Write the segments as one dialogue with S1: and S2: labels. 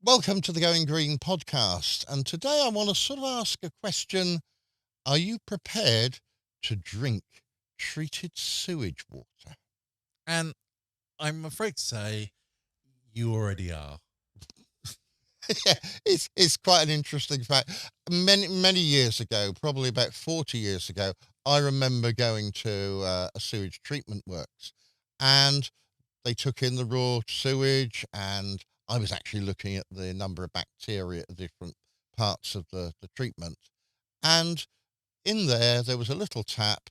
S1: Welcome to the Going Green podcast. And today I want to sort of ask a question. Are you prepared to drink treated sewage water?
S2: And I'm afraid to say you already are.
S1: Yeah, it's quite an interesting fact. Many years ago, probably about 40 years ago, I remember going to a sewage treatment works, and they took in the raw sewage, and I was actually looking at the number of bacteria at different parts of the treatment. And in there was a little tap,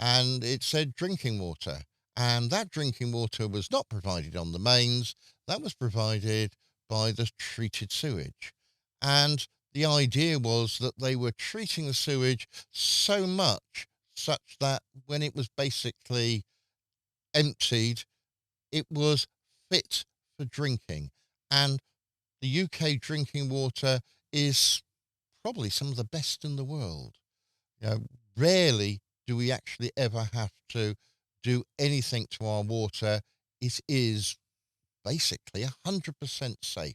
S1: and it said drinking water. And that drinking water was not provided on the mains, that was provided by the treated sewage. And the idea was that they were treating the sewage so much such that when it was basically emptied, it was fit for drinking. And the UK drinking water is probably some of the best in the world. You know, rarely do we actually ever have to do anything to our water. It is basically 100% safe.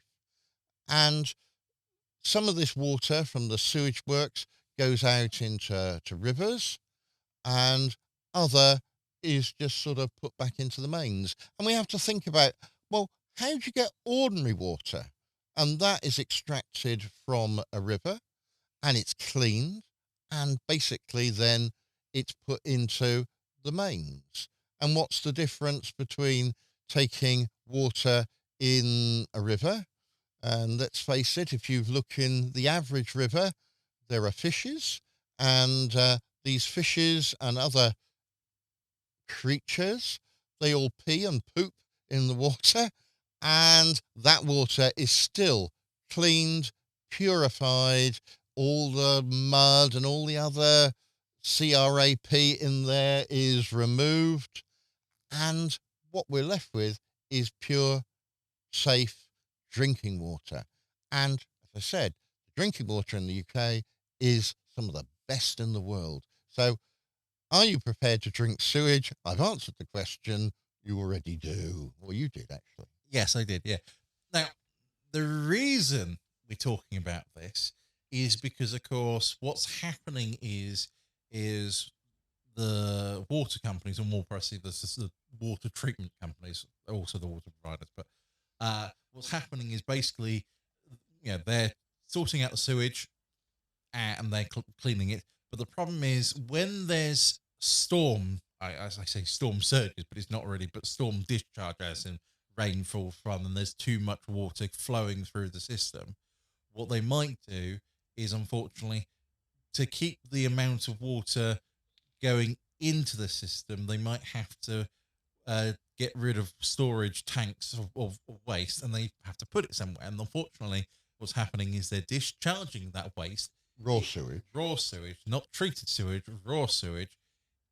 S1: And some of this water from the sewage works goes out into rivers, and other is just sort of put back into the mains. And we have to think about, well, how do you get ordinary water? And that is extracted from a river, and it's cleaned, and basically then it's put into the mains. And what's the difference between taking water in a river? And let's face it, if you look in the average river, there are fishes, and these fishes and other creatures, they all pee and poop in the water, and that water is still cleaned, purified, all the mud and all the other CRAP in there is removed, and what we're left with is pure, safe drinking water. And as I said, drinking water in the UK is some of the best in the world. So are you prepared to drink sewage? I've answered the question. You already do. Well, you did, actually.
S2: Yes, I did. Yeah. Now, the reason we're talking about this is because, of course, what's happening is the water companies, and more precisely, the water treatment companies, also the water providers. But what's happening is basically, they're sorting out the sewage and they're cleaning it. But the problem is when there's storm, as I say, storm surges, but it's not really, but storm discharge, as in rainfall from, and there's too much water flowing through the system. What they might do is, unfortunately, to keep the amount of water going into the system, they might have to get rid of storage tanks of waste, and they have to put it somewhere. And unfortunately, what's happening is they're discharging that waste,
S1: Raw sewage.
S2: raw sewage, not treated sewage, raw sewage,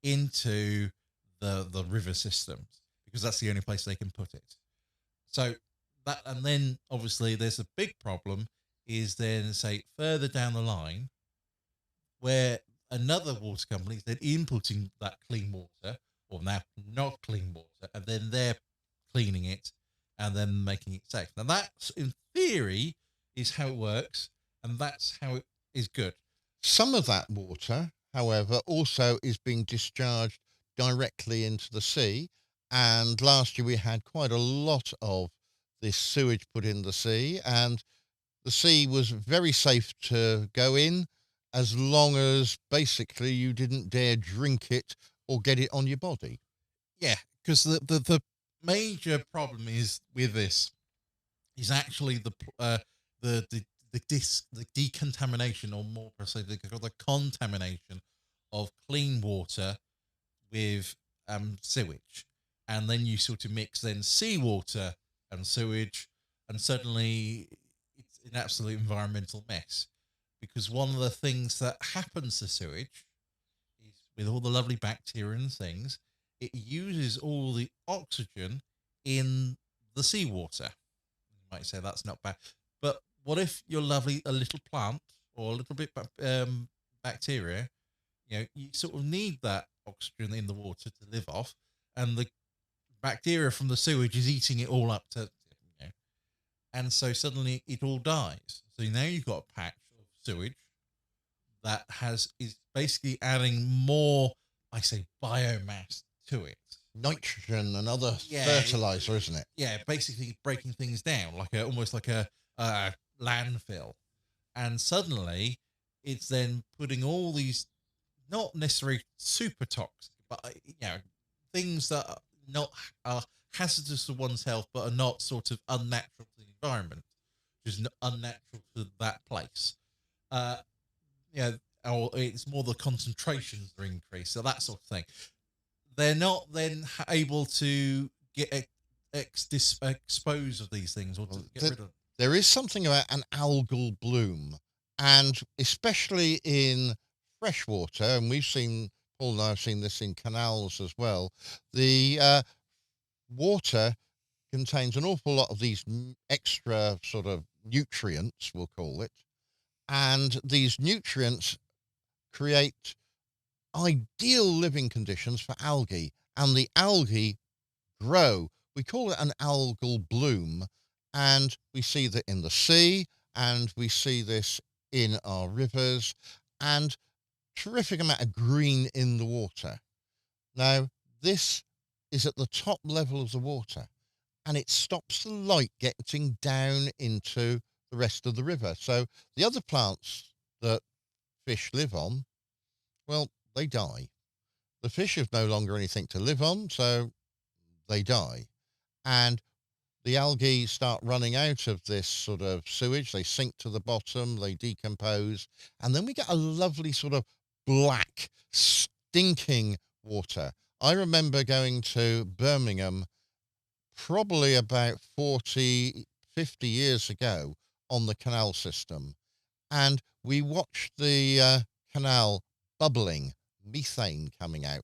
S2: into the river systems, because that's the only place they can put it. So that, and then obviously there's a big problem is then, say, further down the line, where another water company is then inputting that clean water, or now not clean water, and then they're cleaning it and then making it safe. Now that's, in theory, is how it works, and that's how it is good.
S1: Some of that water, however, also is being discharged directly into the sea. And last year we had quite a lot of this sewage put in the sea, and the sea was very safe to go in as long as basically you didn't dare drink it or get it on your body.
S2: Yeah, because the major problem is with this is actually the decontamination, or more precisely, the contamination of clean water with sewage, and then you sort of mix then seawater and sewage, and suddenly it's an absolute environmental mess. Because one of the things that happens to sewage is, with all the lovely bacteria and things, it uses all the oxygen in the seawater. You might say that's not bad, but what if you're lovely a little plant or a little bit bacteria? You sort of need that oxygen in the water to live off, and the bacteria from the sewage is eating it all up to. and so suddenly it all dies. So now you've got a patch of sewage that is basically adding more, I say, biomass to it.
S1: Nitrogen and other
S2: Yeah,
S1: fertilizer, isn't it?
S2: yeah, basically breaking things down like almost like a landfill, and suddenly it's then putting all these not necessarily super toxic, but things that are not are hazardous to one's health, but are not sort of unnatural to the environment, just unnatural to that place. Uh, yeah, or it's more the concentrations are increased, so that sort of thing. They're not then able to get expose of these things or to
S1: Well,
S2: get rid of them.
S1: there is something about an algal bloom, and especially in freshwater, and we've seen, Paul and I have seen this in canals as well. The water contains an awful lot of these extra sort of nutrients, we'll call it, and these nutrients create ideal living conditions for algae, and the algae grow. We call it an algal bloom, and we see that in the sea, and we see this in our rivers, and terrific amount of green in the water. Now, this is at the top level of the water, and it stops the light getting down into the rest of the river. So the other plants that fish live on, well, they die. The fish have no longer anything to live on, so they die. And the algae start running out of this sort of sewage. They sink to the bottom, they decompose, and then we get a lovely sort of black, stinking water. I remember going to Birmingham probably about 40, 50 years ago on the canal system, and we watched the canal bubbling, methane coming out.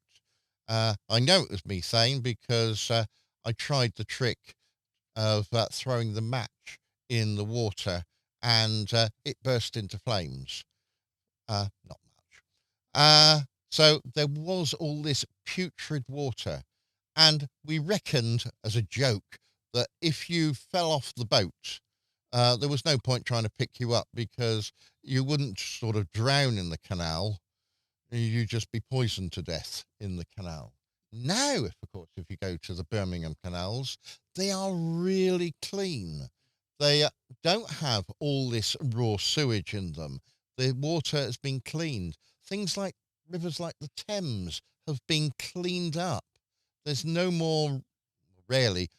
S1: I know it was methane because I tried the trick of throwing the match in the water, and it burst into flames. Not much. So there was all this putrid water, and we reckoned as a joke that if you fell off the boat, there was no point trying to pick you up because you wouldn't sort of drown in the canal. You'd just be poisoned to death in the canal. Now, if of course, if you go to the Birmingham canals, they are really clean. They don't have all this raw sewage in them. The water has been cleaned. Things like rivers like the Thames have been cleaned up. There's no more, rarely,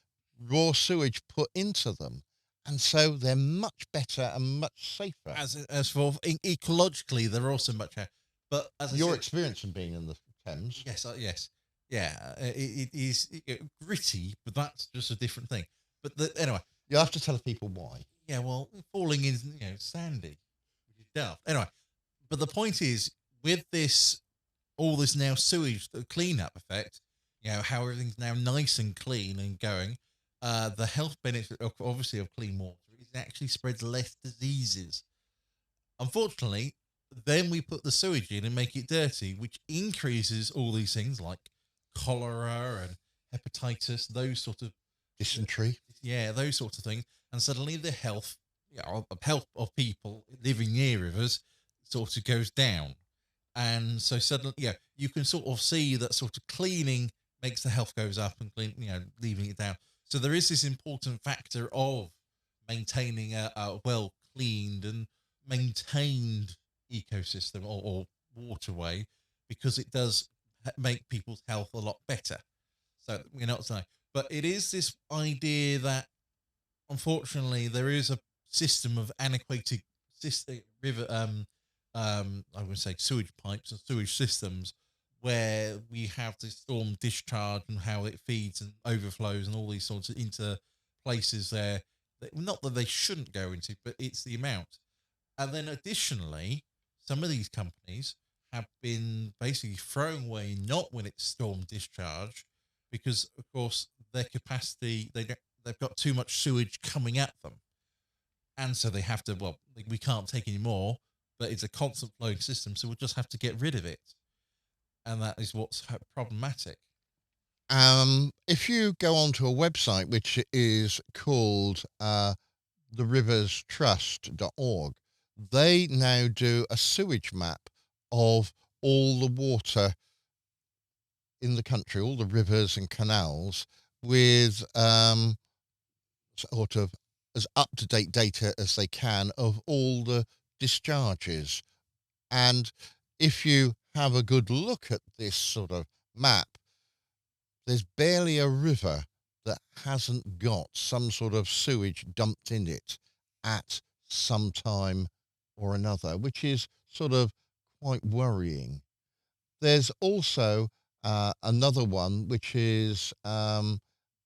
S1: raw sewage put into them. And so they're much better and much safer.
S2: As for ecologically, they're also much better. But as
S1: Your
S2: I said,
S1: experience in being in the Thames.
S2: yes, yes, yeah, it is gritty, but that's just a different thing. But anyway,
S1: You have to tell people why.
S2: yeah, well, falling in, sandy, which is daft. Anyway, but the point is, with all this now sewage cleanup effect, how everything's now nice and clean and going, the health benefit, obviously, of clean water is it actually spreads less diseases. Unfortunately, then we put the sewage in and make it dirty, which increases all these things like cholera and hepatitis, those sort of
S1: Dysentery.
S2: those sorts of things, and suddenly the health, health of people living near rivers sort of goes down, and so suddenly, you can sort of see that sort of cleaning makes the health goes up and leaving it down. So there is this important factor of maintaining a well cleaned and maintained ecosystem or waterway, because it does make people's health a lot better. So we're not saying, but it is this idea that unfortunately there is a system of antiquated river I would say sewage pipes and sewage systems where we have the storm discharge and how it feeds and overflows and all these sorts of into places there that, not that they shouldn't go into, but it's the amount. And then additionally, some of these companies have been basically thrown away, not when it's storm discharge, because of course their capacity, they've got too much sewage coming at them, and so they have to, well, we can't take any more, but it's a constant flowing system, so we'll just have to get rid of it, and that is what's problematic.
S1: If you go onto a website which is called the riverstrust.org, they now do a sewage map of all the water in the country, all the rivers and canals, with sort of as up to date data as they can of all the discharges. And if you have a good look at this sort of map, there's barely a river that hasn't got some sort of sewage dumped in it at some time or another, which is sort of quite worrying. There's also another one which is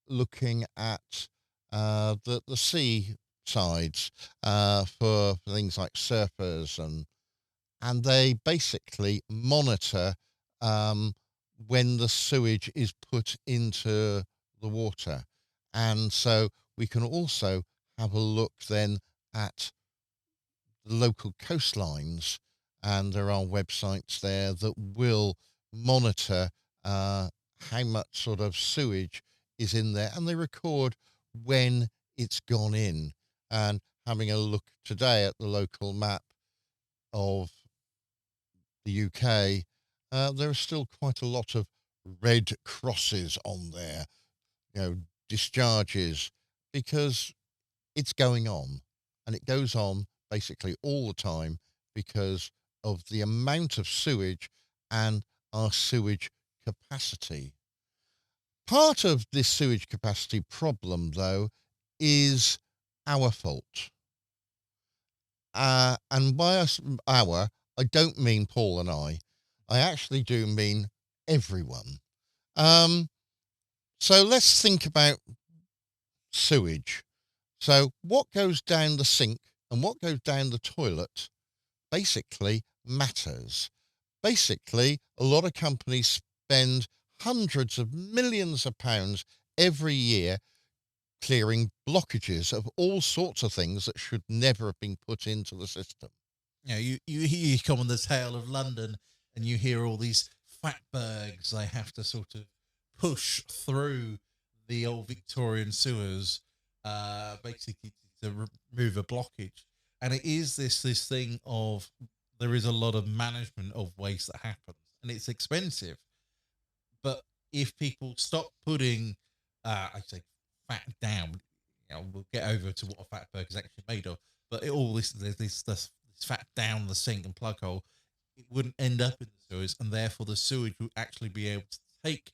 S1: looking at the sea sides for things like surfers, and they basically monitor um, when the sewage is put into the water. And so we can also have a look then at the local coastlines, and there are websites there that will monitor how much sort of sewage is in there, and they record when it's gone in. And having a look today at the local map of the UK, there are still quite a lot of red crosses on there, discharges, because it's going on, and it goes on basically all the time because of the amount of sewage and our sewage capacity. Part of this sewage capacity problem, though, is our fault. And by us, our, I don't mean Paul and I actually do mean everyone. Um, so let's think about sewage. So what goes down the sink and what goes down the toilet basically matters. Basically, a lot of companies spend hundreds of millions of pounds every year clearing blockages of all sorts of things that should never have been put into the system.
S2: You come on the tale of London, and you hear all these fatbergs they have to sort of push through the old Victorian sewers, basically to remove a blockage. And it is this thing of there is a lot of management of waste that happens, and it's expensive. But if people stop putting, I say, fat down, we'll get over to what a fatberg is actually made of. But all this fat down the sink and plug hole, it wouldn't end up in the sewers, and therefore the sewage would actually be able to take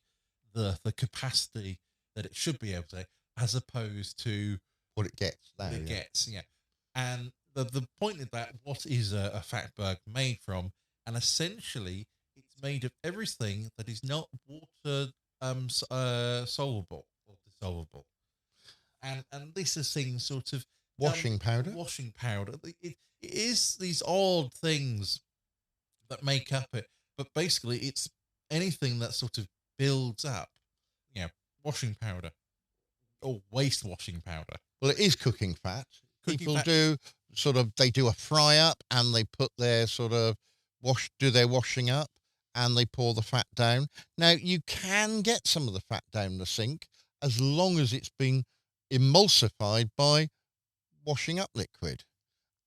S2: the capacity that it should be able to, as opposed to
S1: What it gets now.
S2: what it gets. Yeah, and the point of that, what is a fatberg made from? And essentially, it's made of everything that is not water solvable or dissolvable, and this is things sort of
S1: Washing powder.
S2: washing powder. It is these odd things that make up it, but basically it's anything that sort of builds up, you know, washing powder or waste washing powder.
S1: Well, it is cooking fat.
S2: Cooking
S1: People
S2: fat.
S1: do they do a fry up and they put their sort of do their washing up and they pour the fat down. Now, you can get some of the fat down the sink as long as it's been emulsified by washing up liquid.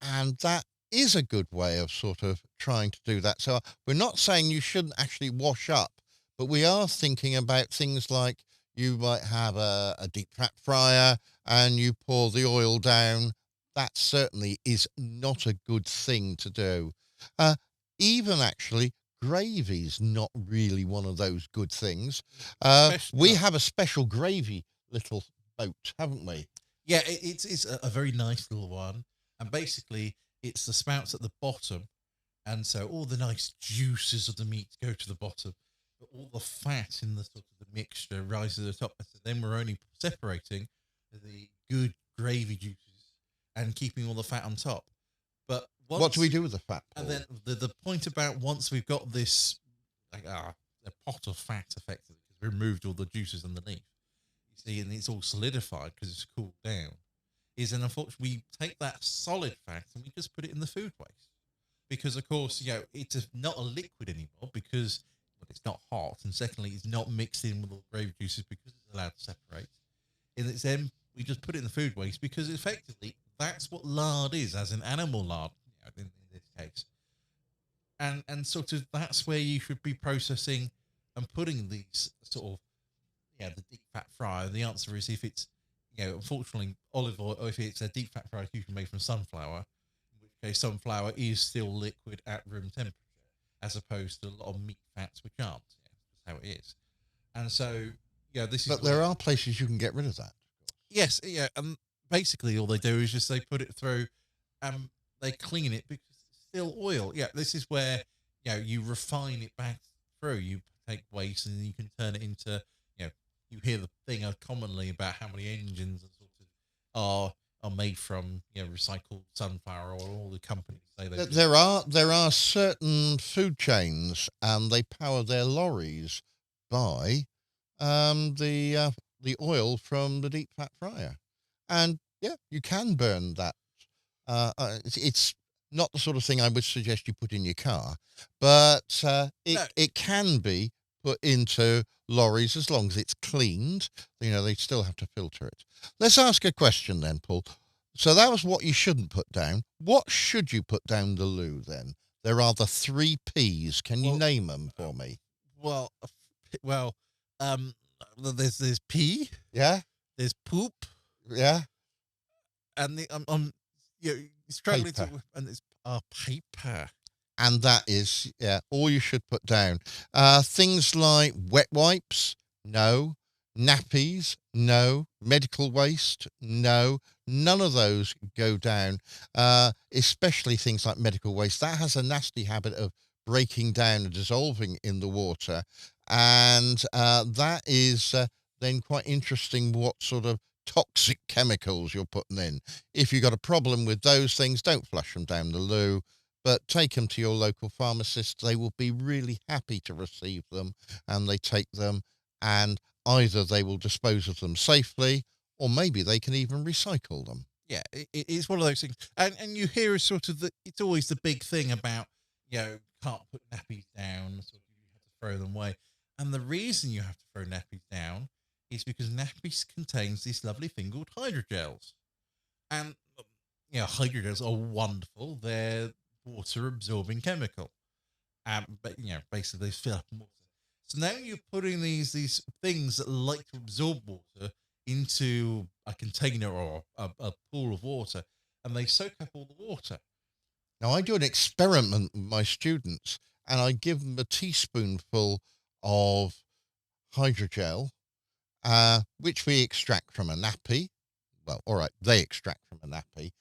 S1: And that is a good way of sort of trying to do that. So we're not saying you shouldn't actually wash up, but we are thinking about things like you might have a deep fat fryer and you pour the oil down. That certainly is not a good thing to do. Even actually, gravy's not really one of those good things. We have a special gravy little boat, haven't we?
S2: Yeah, it's a very nice little one, and basically it's the spouts at the bottom, and so all the nice juices of the meat go to the bottom, but all the fat in the sort of the mixture rises to the top. So then we're only separating the good gravy juices and keeping all the fat on top. But
S1: What do we do with the fat,
S2: and
S1: Paul?
S2: then the point about once we've got this like a pot of fat effectively because we removed all the juices underneath, you see, and it's all solidified because it's cooled down, is then unfortunately we take that solid fat and we just put it in the food waste. Because of course, it's not a liquid anymore because well, it's not hot, and secondly, it's not mixed in with all the gravy juices because it's allowed to separate. And it's then we just put it in the food waste because effectively that's what lard is, as in animal lard, in this case. And sort of that's where you should be processing and putting these sort of, the deep fat fryer. The answer is, if it's, unfortunately, olive oil, or if it's a deep fat fryer, usually made from sunflower, in which case sunflower is still liquid at room temperature, as opposed to a lot of meat fats which aren't. That's how it is. And so, this is
S1: But there are places you can get rid of that.
S2: yes, yeah. Basically, all they do is just they put it through, they clean it because it's still oil. Yeah, this is where you refine it back through. You take waste and you can turn it into, you hear the thing commonly about how many engines are made from recycled sunflower oil. All the companies say they do.
S1: There are certain food chains, and they power their lorries by the oil from the deep fat fryer, and yeah, you can burn that. It's not the sort of thing I would suggest you put in your car, but
S2: No.
S1: it can be put into lorries as long as it's cleaned. They still have to filter it. Let's ask a question then, Paul. So that was what you shouldn't put down. What should you put down the loo then? There are the three P's. Can you
S2: Well,
S1: name them for me?
S2: Well, well, um, there's pee,
S1: Yeah,
S2: there's poop,
S1: yeah.
S2: and I'm struggling
S1: Paper.
S2: to, and it's paper.
S1: And that is, yeah, all you should put down. Things like wet wipes, no. Nappies, no. Medical waste, no. None of those go down, especially things like medical waste. That has a nasty habit of breaking down and dissolving in the water. And that is then quite interesting what sort of toxic chemicals you're putting in. If you've got a problem with those things, don't flush them down the loo, but take them to your local pharmacist. They will be really happy to receive them, and they take them, and either they will dispose of them safely, or maybe they can even recycle them.
S2: Yeah, it's one of those things, and you hear sort of it's always the big thing about can't put nappies down, sort of you have to throw them away, and the reason you have to throw nappies down is because nappies contains this lovely thing called hydrogels, and hydrogels are wonderful. They're water absorbing chemical, but basically they fill up water. So now you're putting these things that like to absorb water into a container or a pool of water, and they soak up all the water.
S1: Now, I do an experiment with my students, and I give them a teaspoonful of hydrogel, which we extract from a nappy. Well, all right, they extract from a nappy,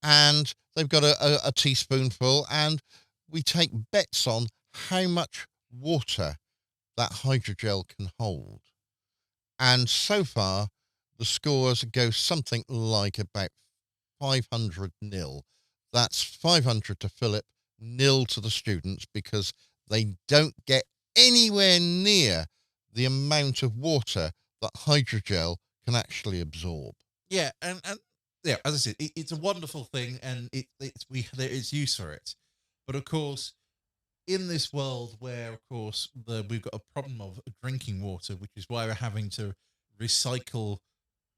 S1: and they've got a teaspoonful, and we take bets on how much water that hydrogel can hold. And so far, the scores go something like about 500-0. That's 500 to Philip, nil to the students, because they don't get anywhere near the amount of water that hydrogel can actually absorb.
S2: Yeah, and yeah, as I said, it's a wonderful thing, and there is use for it. But of course, in this world where, of course, we've got a problem of drinking water, which is why we're having to recycle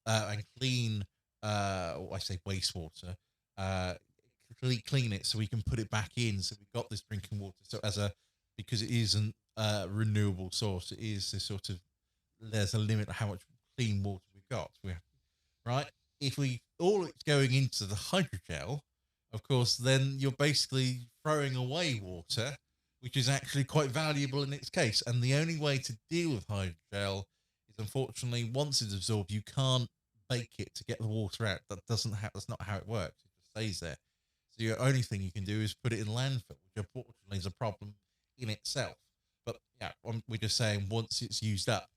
S2: and clean, I say wastewater, clean it so we can put it back in. So we've got this drinking water. So because it isn't a renewable source, it is this sort of, there's a limit to how much clean water we've got. Right? If all it's going into the hydrogel, of course, then you're basically throwing away water, which is actually quite valuable in its case. And the only way to deal with hydrogel is, unfortunately, once it's absorbed, you can't bake it to get the water out. That's not how it works. It just stays there. So the only thing you can do is put it in landfill, which unfortunately is a problem in itself. But yeah, we're just saying once it's used up,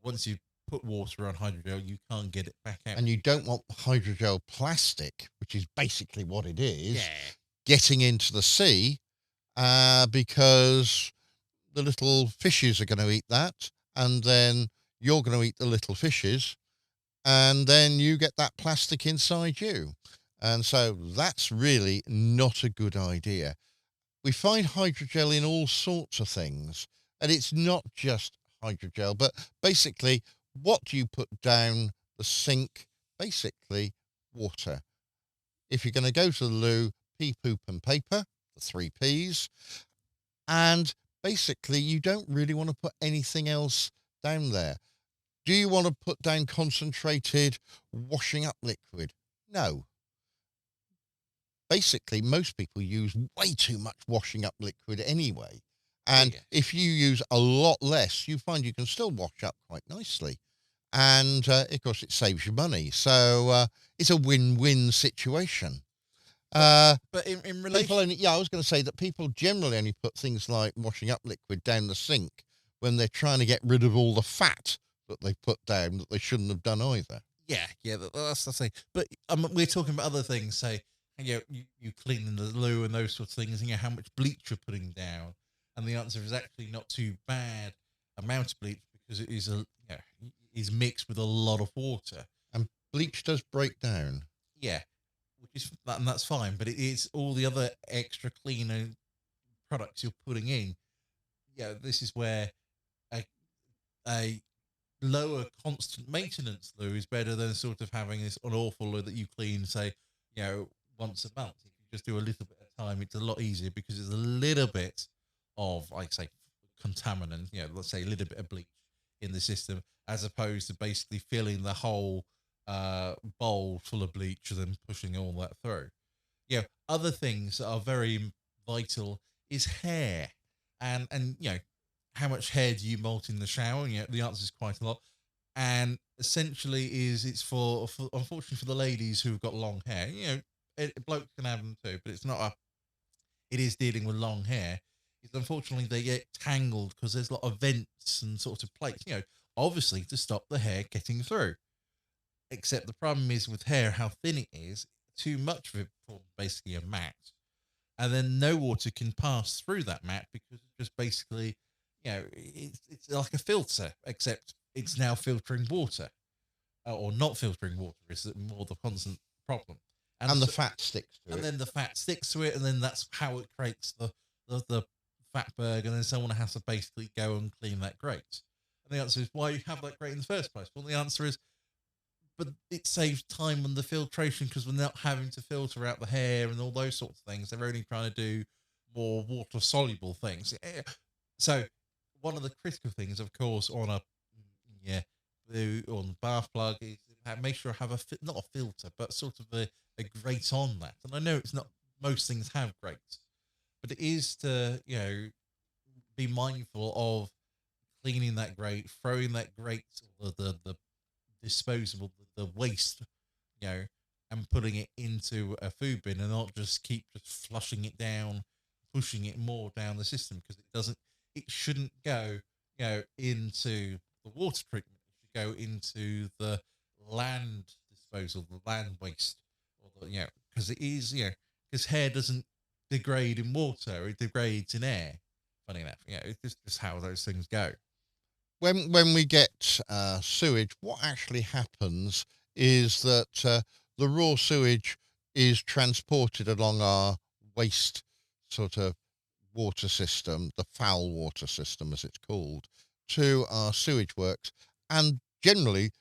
S2: once you put water on hydrogel, you can't get it back out.
S1: And you don't want hydrogel plastic, which is basically what it is,
S2: Yeah.
S1: getting into the sea, because the little fishes are going to eat that, and then you're going to eat the little fishes, and then you get that plastic inside you. And so that's really not a good idea. We find hydrogel in all sorts of things, and it's not just hydrogel, but basically, what do you put down the sink? Basically, water. if you're going to go to the loo, pee, poop, and paper, the three P's. And basically, you don't really want to put anything else down there. Do you want to put down concentrated washing up liquid? No. Basically, most people use way too much washing up liquid anyway. And
S2: Yeah.
S1: if you use a lot less, you find you can still wash up quite nicely. And of course, it saves you money. So it's a win-win situation.
S2: But in
S1: People
S2: relation,
S1: only, yeah, I was going to say that people generally only put things like washing up liquid down the sink when they're trying to get rid of all the fat that they put down that they shouldn't have done either.
S2: yeah, that's the thing. But we're talking about other things. Say, you cleaning the loo and those sorts of things, and how much bleach you're putting down. And the answer is actually not too bad amount of bleach because it is is mixed with a lot of water.
S1: And bleach does break down.
S2: Yeah, which is and that's fine. But it is all the other extra cleaner products you're putting in. Yeah, this is where a lower constant maintenance loo is better than sort of having this an awful loo that you clean, say, once a month. If you just do a little bit at a time, it's a lot easier because there's a little bit of, like, say, contaminant, let's say a little bit of bleach in the system, as opposed to basically filling the whole bowl full of bleach and then pushing all that through. Other things that are very vital is hair. And how much hair do you molt in the shower? The answer is quite a lot. And essentially it's for unfortunately for the ladies who've got long hair. Blokes can have them too, but it is dealing with long hair. Is unfortunately they get tangled because there's a lot of vents and sort of plates, obviously to stop the hair getting through. Except the problem is with hair, how thin it is, too much of it forms basically a mat. And then no water can pass through that mat because it's just basically, it's like a filter, except it's now filtering water. Or not filtering water is more the constant problem.
S1: And the fat sticks to it.
S2: And then the fat sticks to it, and then that's how it creates the fatberg, and then someone has to basically go and clean that grate. And the answer is, why you have that grate in the first place? Well, the answer is, but it saves time on the filtration because we're not having to filter out the hair and all those sorts of things. They're only trying to do more water soluble things. So one of the critical things, of course, on on the bath plug is make sure I have not a filter, but sort of a grate on that. And I know it's not most things have grates, but it is to be mindful of cleaning that grate, throwing that grate, the disposable, the waste, and putting it into a food bin, and not just keep flushing it down, pushing it more down the system, because it shouldn't go, into the water treatment. It should go into the land disposal, the land waste, or because it is, because hair doesn't degrade in water, it degrades in air. Funny enough, it's just how those things go.
S1: When we get sewage, what actually happens is that the raw sewage is transported along our waste sort of water system, the foul water system as it's called, to our sewage works. And generally,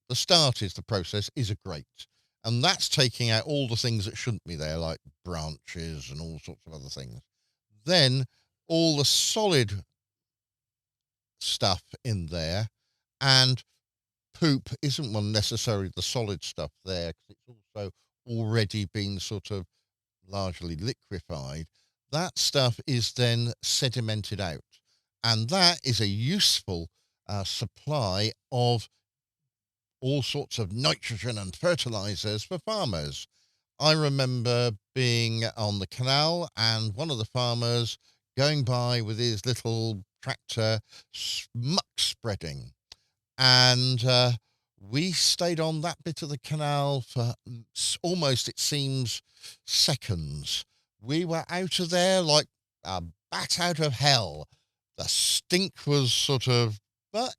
S1: the start is the process is a grate. And that's taking out all the things that shouldn't be there, like branches and all sorts of other things. Then all the solid stuff in there, and poop isn't one necessarily the solid stuff there because it's also already been sort of largely liquefied. That stuff is then sedimented out, and that is a useful supply of all sorts of nitrogen and fertilizers for farmers. I remember being on the canal and one of the farmers going by with his little tractor muck spreading. And we stayed on that bit of the canal for almost, it seems, seconds. We were out of there like a bat out of hell. The stink was sort of, but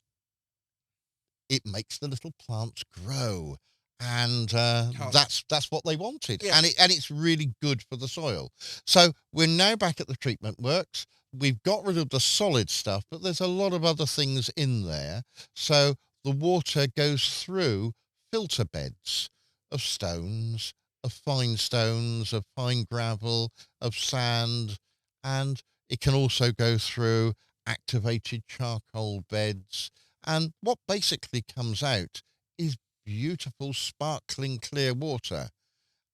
S1: it makes the little plants grow. And that's what they wanted.
S2: Yeah.
S1: And it's really good for the soil. So we're now back at the treatment works. We've got rid of the solid stuff, but there's a lot of other things in there. So the water goes through filter beds of stones, of of fine stones, of fine gravel, of sand, and it can also go through activated charcoal beds. And what basically comes out is beautiful, sparkling, clear water.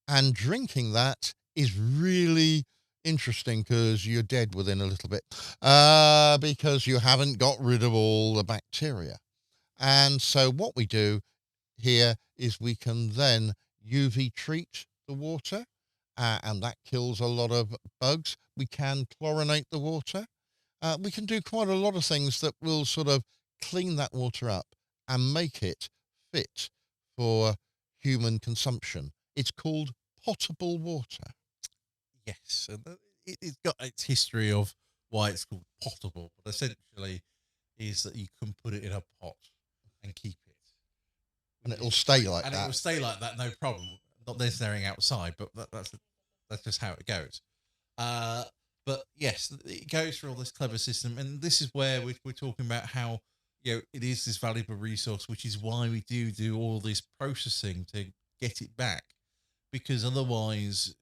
S1: And drinking that is really interesting because you're dead within a little bit, because you haven't got rid of all the bacteria. And so what we do here is we can then UV treat the water, and that kills a lot of bugs. We can chlorinate the water. We can do quite a lot of things that will sort of clean that water up and make it fit for human consumption. It's called potable water.
S2: Yes, and it's got its history of why it's called potable, but essentially is that you can put it in a pot and keep it,
S1: And
S2: which
S1: it'll
S2: is
S1: stay
S2: great.
S1: like
S2: And it
S1: that.
S2: will stay like that, no problem. Not necessarily outside, but that's just how it goes. Uh, but yes, it goes through all this clever system, and this is where we're talking about how it is this valuable resource, which is why we do all this processing to get it back, because otherwise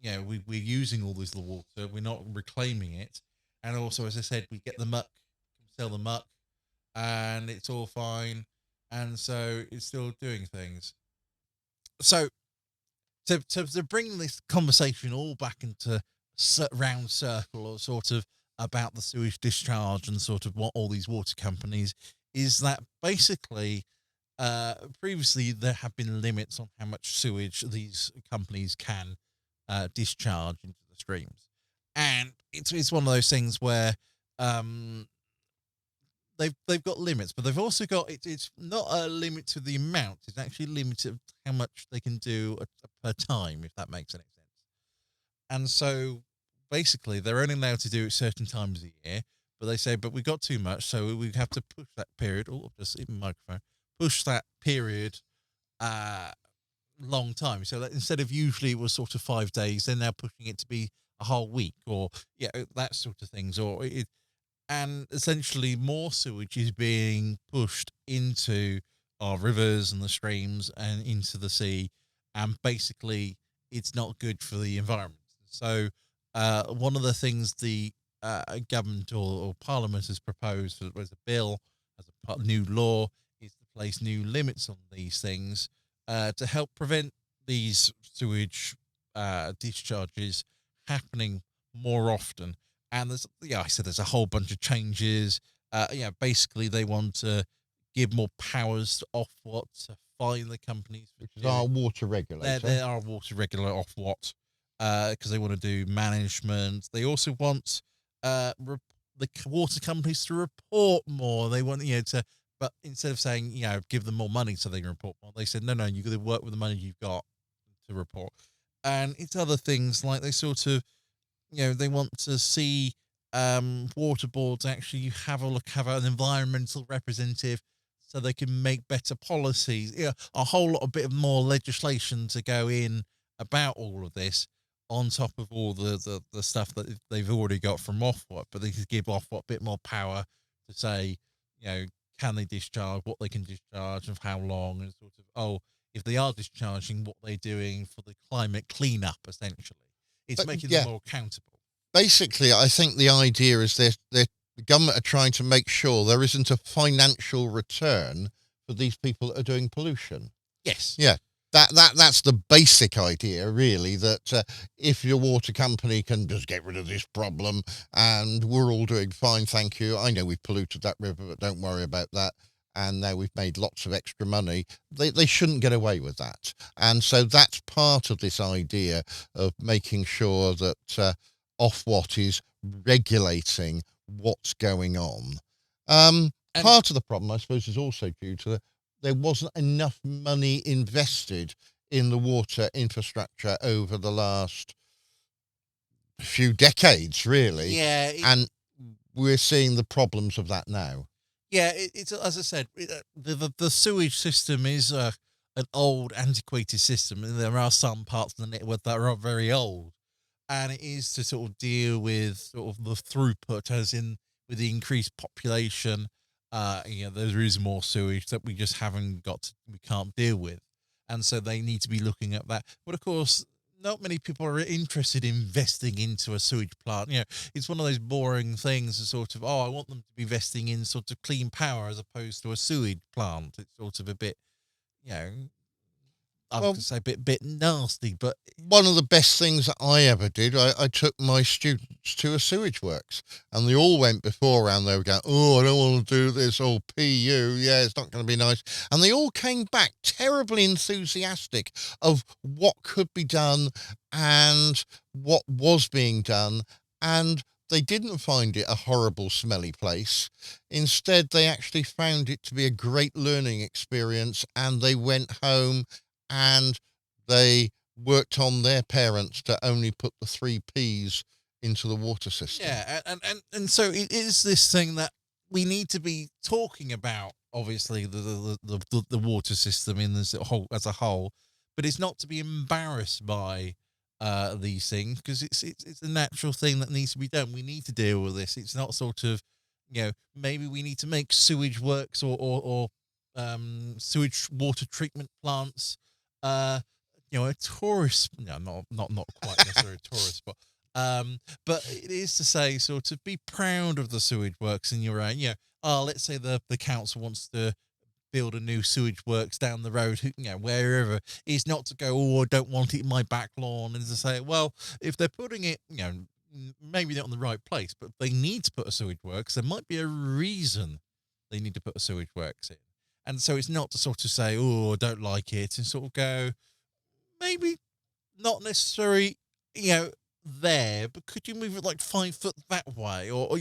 S2: we're using all this water, we're not reclaiming it, and also, as I said, we get the muck, sell the muck, and it's all fine, and so it's still doing things. So to bring this conversation all back into round circle, or sort of about the sewage discharge and sort of what all these water companies is that basically. Previously, there have been limits on how much sewage these companies can discharge into the streams, and it's one of those things where um, they've got limits, but they've also got it's not a limit to the amount; it's actually limited to how much they can do per time, if that makes any sense. And so basically, they're only allowed to do it certain times a year. But they say, but we got too much, so we have to push that period. Oh, just even microphone. Push that period uh long time. So that instead of usually it was sort of 5 days, they're now pushing it to be a whole week, or that sort of things. And essentially more sewage is being pushed into our rivers and the streams and into the sea, and basically it's not good for the environment. So one of the things the government or parliament has proposed as a bill, as a new law, is to place new limits on these things to help prevent these sewage discharges happening more often. And I said there's a whole bunch of changes. Basically they want to give more powers to Ofwat to fine the companies for
S1: Which is our water regulator.
S2: they are water regulator Ofwat, because they want to do management. They also want the water companies to report more. They want to, but instead of saying give them more money so they can report more, they said no, you got to work with the money you've got to report. And it's other things like they sort of they want to see water boards actually have an environmental representative so they can make better policies. A whole lot of bit of more legislation to go in about all of this, on top of all the stuff that they've already got from Ofwat, but they could give Ofwat a bit more power to say, can they discharge, what they can discharge, and for how long, and sort of, if they are discharging, what they're doing for the climate cleanup, essentially. It's making them more accountable.
S1: Basically, I think the idea is the government are trying to make sure there isn't a financial return for these people that are doing pollution.
S2: Yes.
S1: Yeah. That's the basic idea, really, that if your water company can just get rid of this problem and we're all doing fine, thank you. I know we've polluted that river, but don't worry about that. And now we've made lots of extra money. They shouldn't get away with that. And so that's part of this idea of making sure that Ofwat is regulating what's going on. Part of the problem, I suppose, is also due to there wasn't enough money invested in the water infrastructure over the last few decades, really.
S2: Yeah.
S1: And we're seeing the problems of that now.
S2: Yeah, it's as I said, the sewage system is an old, antiquated system, and there are some parts of the network that are very old, and it is to sort of deal with sort of the throughput, as in with the increased population. There is more sewage that we just haven't got, we can't deal with, and so they need to be looking at that. But of course, not many people are interested in investing into a sewage plant. It's one of those boring things, sort of, oh, I want them to be investing in sort of clean power as opposed to a sewage plant. It's sort of a bit, you know, I was going
S1: Well,
S2: to say bit nasty, but
S1: one of the best things that I ever did, I took my students to a sewage works, and they all went beforehand. They were going, "Oh, I don't want to do this. Oh, PU, yeah, it's not going to be nice." And they all came back terribly enthusiastic of what could be done and what was being done, and they didn't find it a horrible, smelly place. Instead, they actually found it to be a great learning experience, and they went home and they worked on their parents to only put the 3 Ps into the water system.
S2: yeah, and so it is this thing that we need to be talking about. Obviously, the water system in this whole as a whole, but it's not to be embarrassed by these things, because it's a natural thing that needs to be done. We need to deal with this. It's not sort of, maybe we need to make sewage works or sewage water treatment plants. Uh, a tourist, no, not quite necessarily a tourist spot. But it is to say, sort of, be proud of the sewage works in your own. Let's say the council wants to build a new sewage works down the road, wherever. Is not to go, oh, I don't want it in my back lawn, and to say, well, if they're putting it, maybe not in the right place, but they need to put a sewage works, there might be a reason they need to put a sewage works in. And so it's not to sort of say, oh, I don't like it, and sort of go, maybe not necessarily, there, but could you move it like 5 foot that way? Or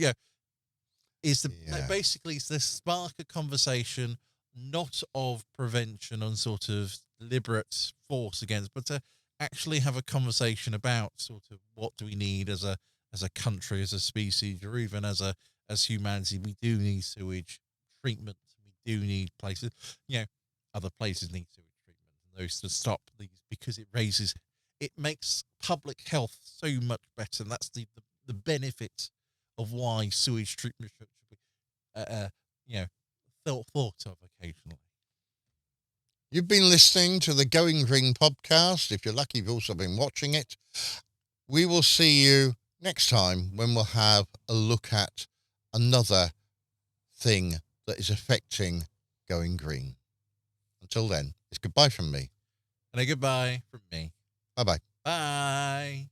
S2: is
S1: Yeah.
S2: basically it's the spark a conversation, not of prevention and sort of deliberate force against, but to actually have a conversation about sort of what do we need as a country, as a species, or even as humanity. We do need sewage treatment. We do need places, other places need sewage treatment, and those to stop these, because it makes public health so much better, and that's the benefit of why sewage treatment should be, uh, uh, you know, thought of occasionally.
S1: You've been listening to the Going Green podcast. If you're lucky, you've also been watching it. We will see you next time when we'll have a look at another thing that is affecting going green. Until then, it's goodbye from me.
S2: And a goodbye from me.
S1: Bye bye.
S2: Bye.